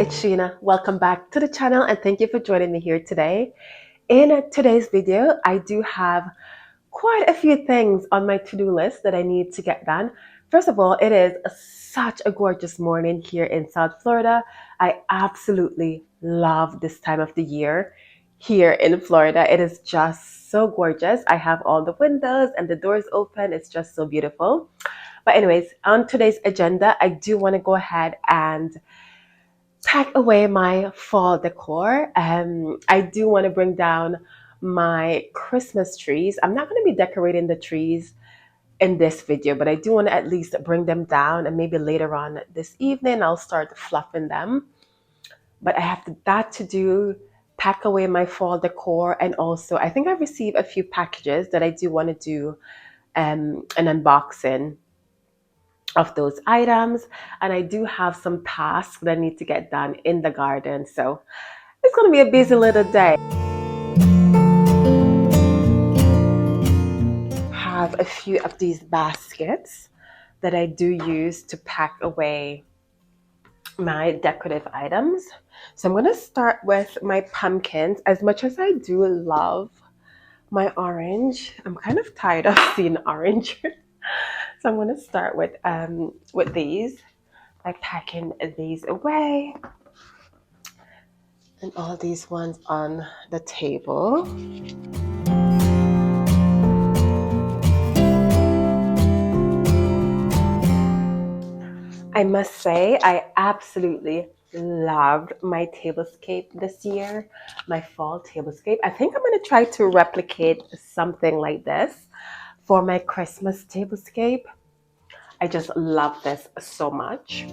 it's Sheena. Welcome back to the channel and thank you for joining me here today. In today's video, I do have quite a few things on my to-do list that I need to get done. First of all, it is such a gorgeous morning here in South Florida. I absolutely love this time of the year here in Florida. It is just so gorgeous. I have all the windows and the doors open. It's just so beautiful. But anyways, on today's agenda, I do want to go ahead and pack away my fall decor. I do want to bring down my Christmas trees. I'm not going to be decorating the trees in this video, but I do want to at least bring them down, and maybe later on this evening I'll start fluffing them. But I have that to do, pack away my fall decor, and also I think I received a few packages that I do want to do an unboxing of those items, and I do have some tasks that I need to get done in the garden, so it's going to be a busy little day. I have a few of these baskets that I do use to pack away my decorative items. So I'm going to start with my pumpkins. As much as I do love my orange, I'm kind of tired of seeing orange. So I'm going to start with these, like packing these away, and all these ones on the table. I must say, I absolutely loved my tablescape this year, my fall tablescape. I think I'm going to try to replicate something like this for my Christmas tablescape. I just love this so much.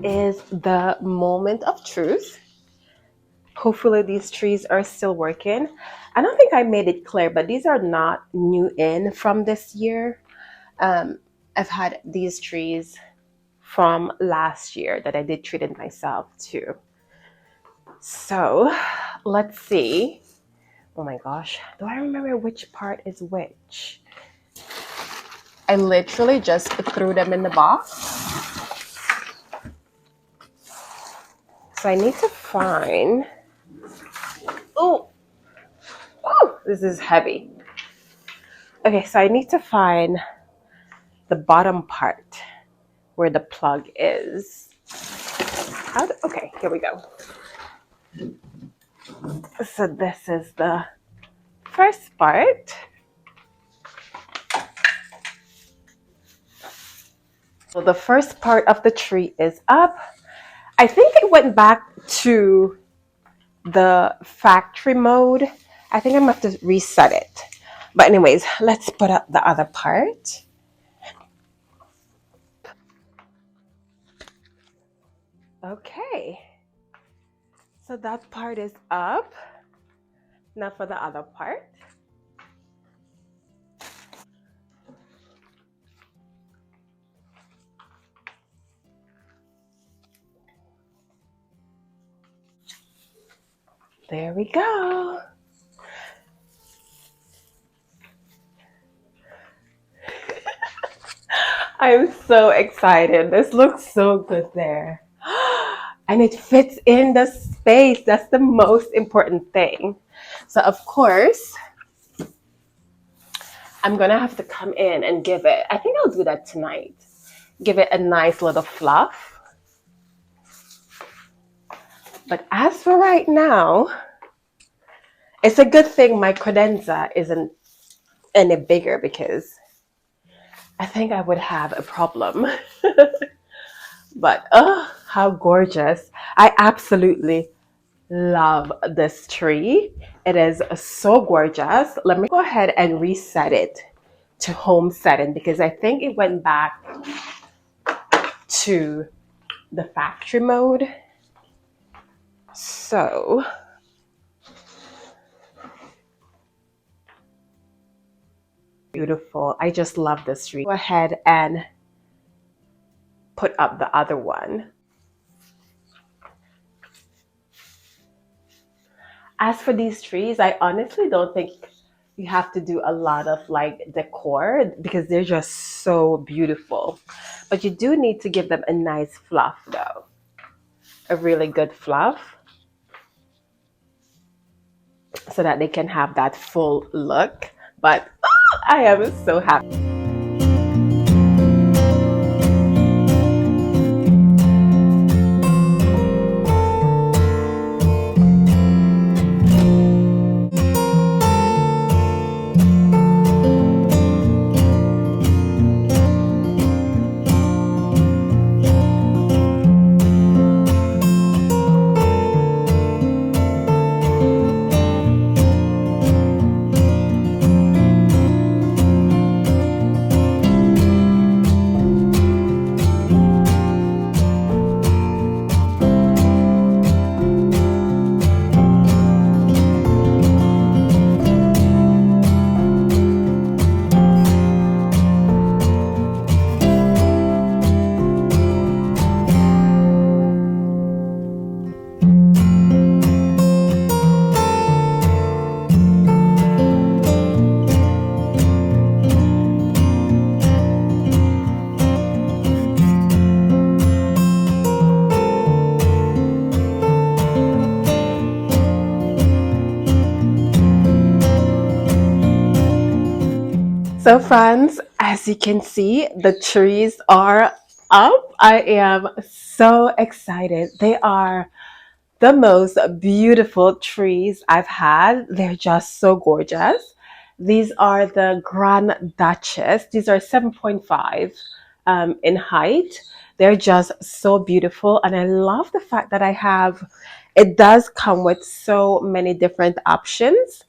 Is the moment of truth. Hopefully these trees are still working. I don't think I made it clear, but these are not new in from this year. I've had these trees from last year that I did treat it myself too. So let's see. Oh my gosh, do I remember which part is which? I literally just threw them in the box. So I need to find, oh, this is heavy. Okay, so I need to find the bottom part where the plug is. Okay, here we go. So this is the first part. So the first part of the tree is up. I think it went back to the factory mode. I think I'm going to have to reset it. But anyways, let's put up the other part. Okay. So that part is up. Now for the other part. There we go. I'm so excited. This looks so good there. And it fits in the space. That's the most important thing. So of course, I'm gonna have to come in and give it, I think I'll do that tonight. Give it a nice little fluff. But as for right now, it's a good thing my credenza isn't any bigger, because I think I would have a problem. But oh, how gorgeous. I absolutely love this tree. It is so gorgeous. Let me go ahead and reset it to home setting because I think it went back to the factory mode. So beautiful. I just love this tree. Go ahead and put up the other one. As for these trees, I honestly don't think you have to do a lot of like decor because they're just so beautiful. But you do need to give them a nice fluff though. A really good fluff so that they can have that full look. But I am so happy. So friends, as you can see, the trees are up. I am so excited. They are the most beautiful trees I've had. They're just so gorgeous. These are the Grand Duchess. These are 7.5 in height. They're just so beautiful. And I love the fact that it does come with so many different options.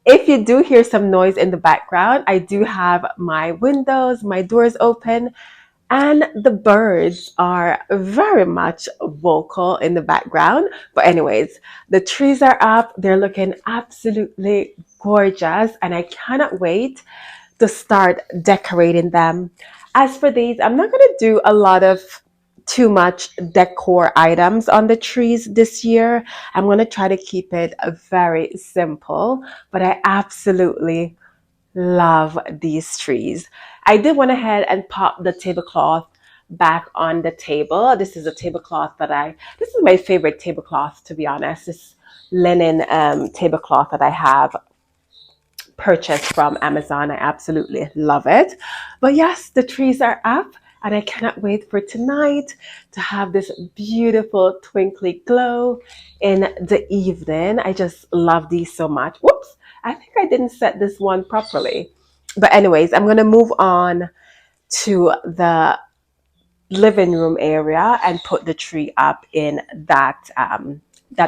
If you do hear some noise in the background, I do have my windows, my doors open, and the birds are very much vocal in the background. But anyways, the trees are up. They're looking absolutely gorgeous, and I cannot wait to start decorating them. As for these, I'm not going to do a lot of too much decor items on the trees this year. I'm going to try to keep it very simple, but I absolutely love these trees. I did went ahead and pop the tablecloth back on the table. This is a tablecloth this is my favorite tablecloth, to be honest. This linen tablecloth that I have purchased from Amazon. I absolutely love it. But yes, the trees are up and I cannot wait for tonight to have this beautiful twinkly glow in the evening. I just love these so much. Whoops, I think I didn't set this one properly. But anyways, I'm going to move on to the living room area and put the tree up in that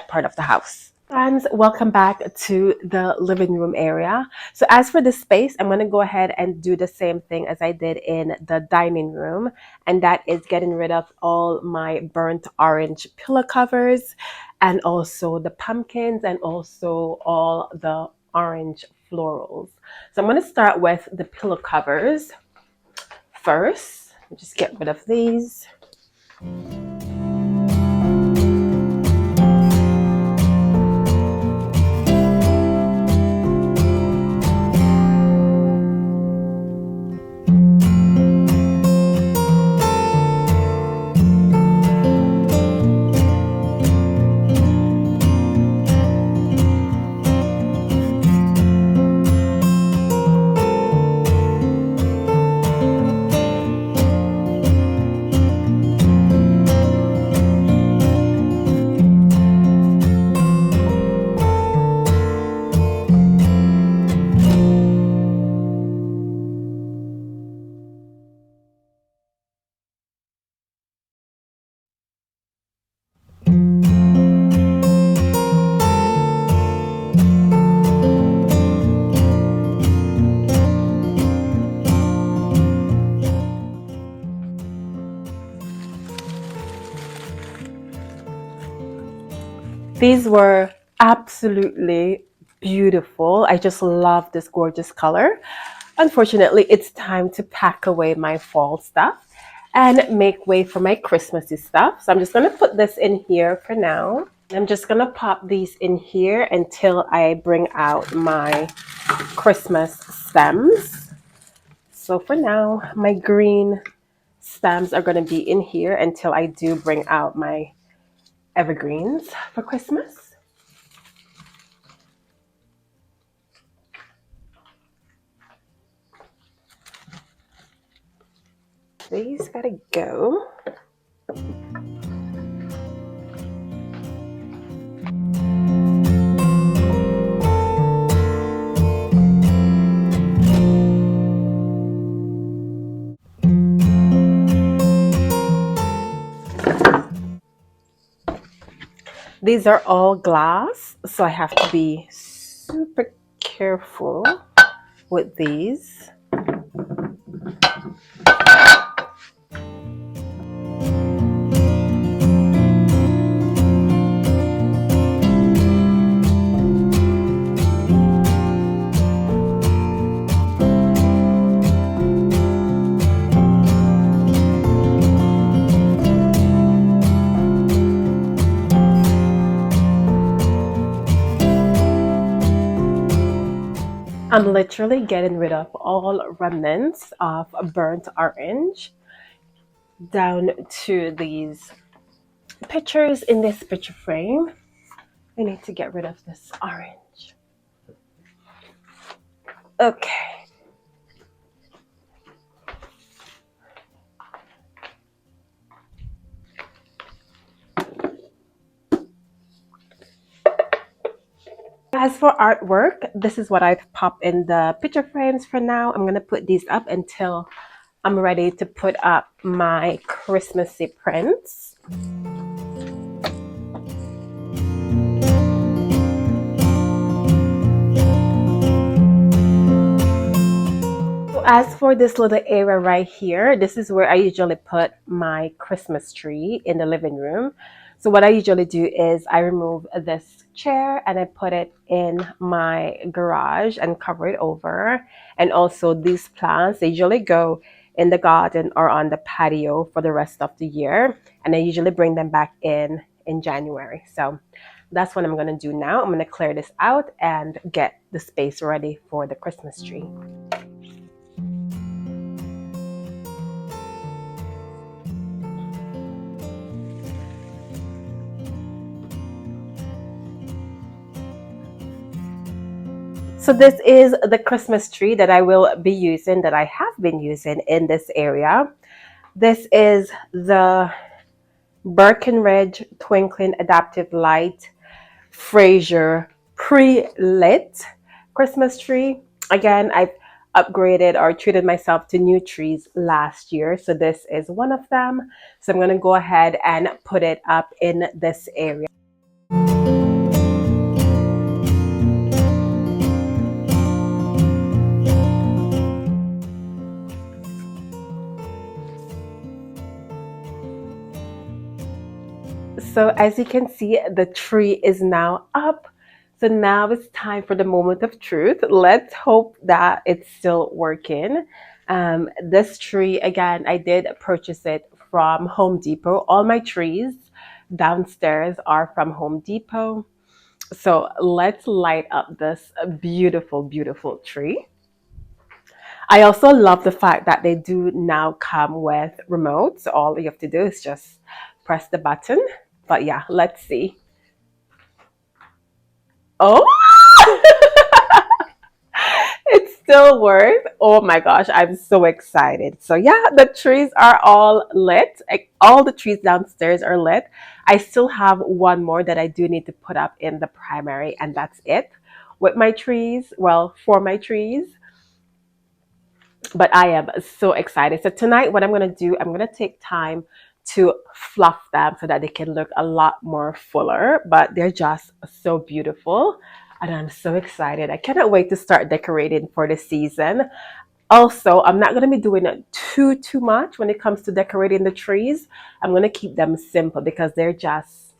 part of the house. Friends, welcome back to the living room area. So as for the space, I'm going to go ahead and do the same thing as I did in the dining room, and that is getting rid of all my burnt orange pillow covers and also the pumpkins and also all the orange florals. So I'm going to start with the pillow covers first. Just get rid of these. These were absolutely beautiful. I just love this gorgeous color. Unfortunately, it's time to pack away my fall stuff and make way for my Christmassy stuff. So I'm just going to put this in here for now. I'm just going to pop these in here until I bring out my Christmas stems. So for now, my green stems are going to be in here until I do bring out my evergreens for Christmas. These gotta go. These are all glass, so I have to be super careful with these. I'm literally getting rid of all remnants of burnt orange down to these pictures in this picture frame. I need to get rid of this orange. Okay. As for artwork, this is what I've popped in the picture frames for now. I'm going to put these up until I'm ready to put up my Christmassy prints. So as for this little area right here, this is where I usually put my Christmas tree in the living room. So what I usually do is I remove this chair and I put it in my garage and cover it over. And also these plants, they usually go in the garden or on the patio for the rest of the year. And I usually bring them back in January. So that's what I'm going to do now. I'm going to clear this out and get the space ready for the Christmas tree. So this is the Christmas tree that I will be using, that I have been using in this area. This is the Birkenridge Twinkling Adaptive Light Fraser pre-lit Christmas tree. Again, I've upgraded or treated myself to new trees last year. So this is one of them. So I'm going to go ahead and put it up in this area. So as you can see, the tree is now up. So now it's time for the moment of truth. Let's hope that it's still working. This tree, again, I did purchase it from Home Depot. All my trees downstairs are from Home Depot. So let's light up this beautiful, beautiful tree. I also love the fact that they do now come with remotes. So all you have to do is just press the button. But yeah, let's see. Oh, it still works. Oh my gosh, I'm so excited. So yeah, the trees are all lit. All the trees downstairs are lit. I still have one more that I do need to put up in the primary, and that's it with my trees. Well, for my trees. But I am so excited. So tonight, what I'm going to do, I'm going to take time to fluff them so that they can look a lot more fuller, but they're just so beautiful. And I'm so excited. I cannot wait to start decorating for the season. Also, I'm not going to be doing it too much when it comes to decorating the trees. I'm going to keep them simple because they're just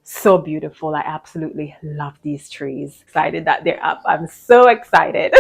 So beautiful. I absolutely love these trees. Excited that they're up. I'm so excited.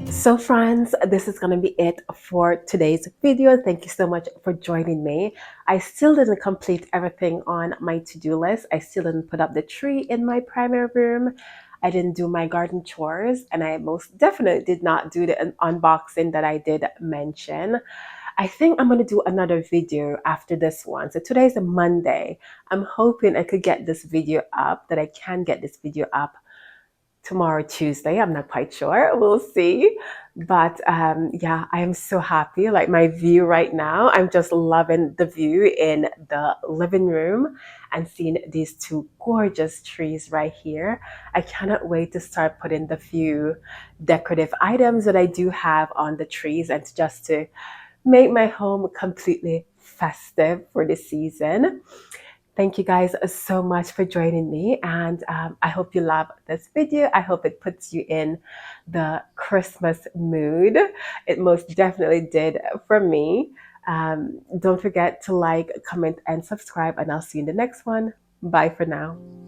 So friends, this is going to be it for today's video. Thank you so much for joining me. I still didn't complete everything on my to-do list. I still didn't put up the tree in my primary room. I didn't do my garden chores, and I most definitely did not do the unboxing that I did mention. I think I'm going to do another video after this one. So today's a Monday. I'm hoping I could get this video up, that I can get this video up tomorrow, Tuesday. I'm not quite sure. We'll see. But yeah, I am so happy. Like my view right now, I'm just loving the view in the living room and seeing these two gorgeous trees right here. I cannot wait to start putting the few decorative items that I do have on the trees, and just to make my home completely festive for the season. Thank you guys so much for joining me, and I hope you love this video. I hope it puts you in the Christmas mood. It most definitely did for me. Don't forget to like, comment, and subscribe, and I'll see you in the next one. Bye for now.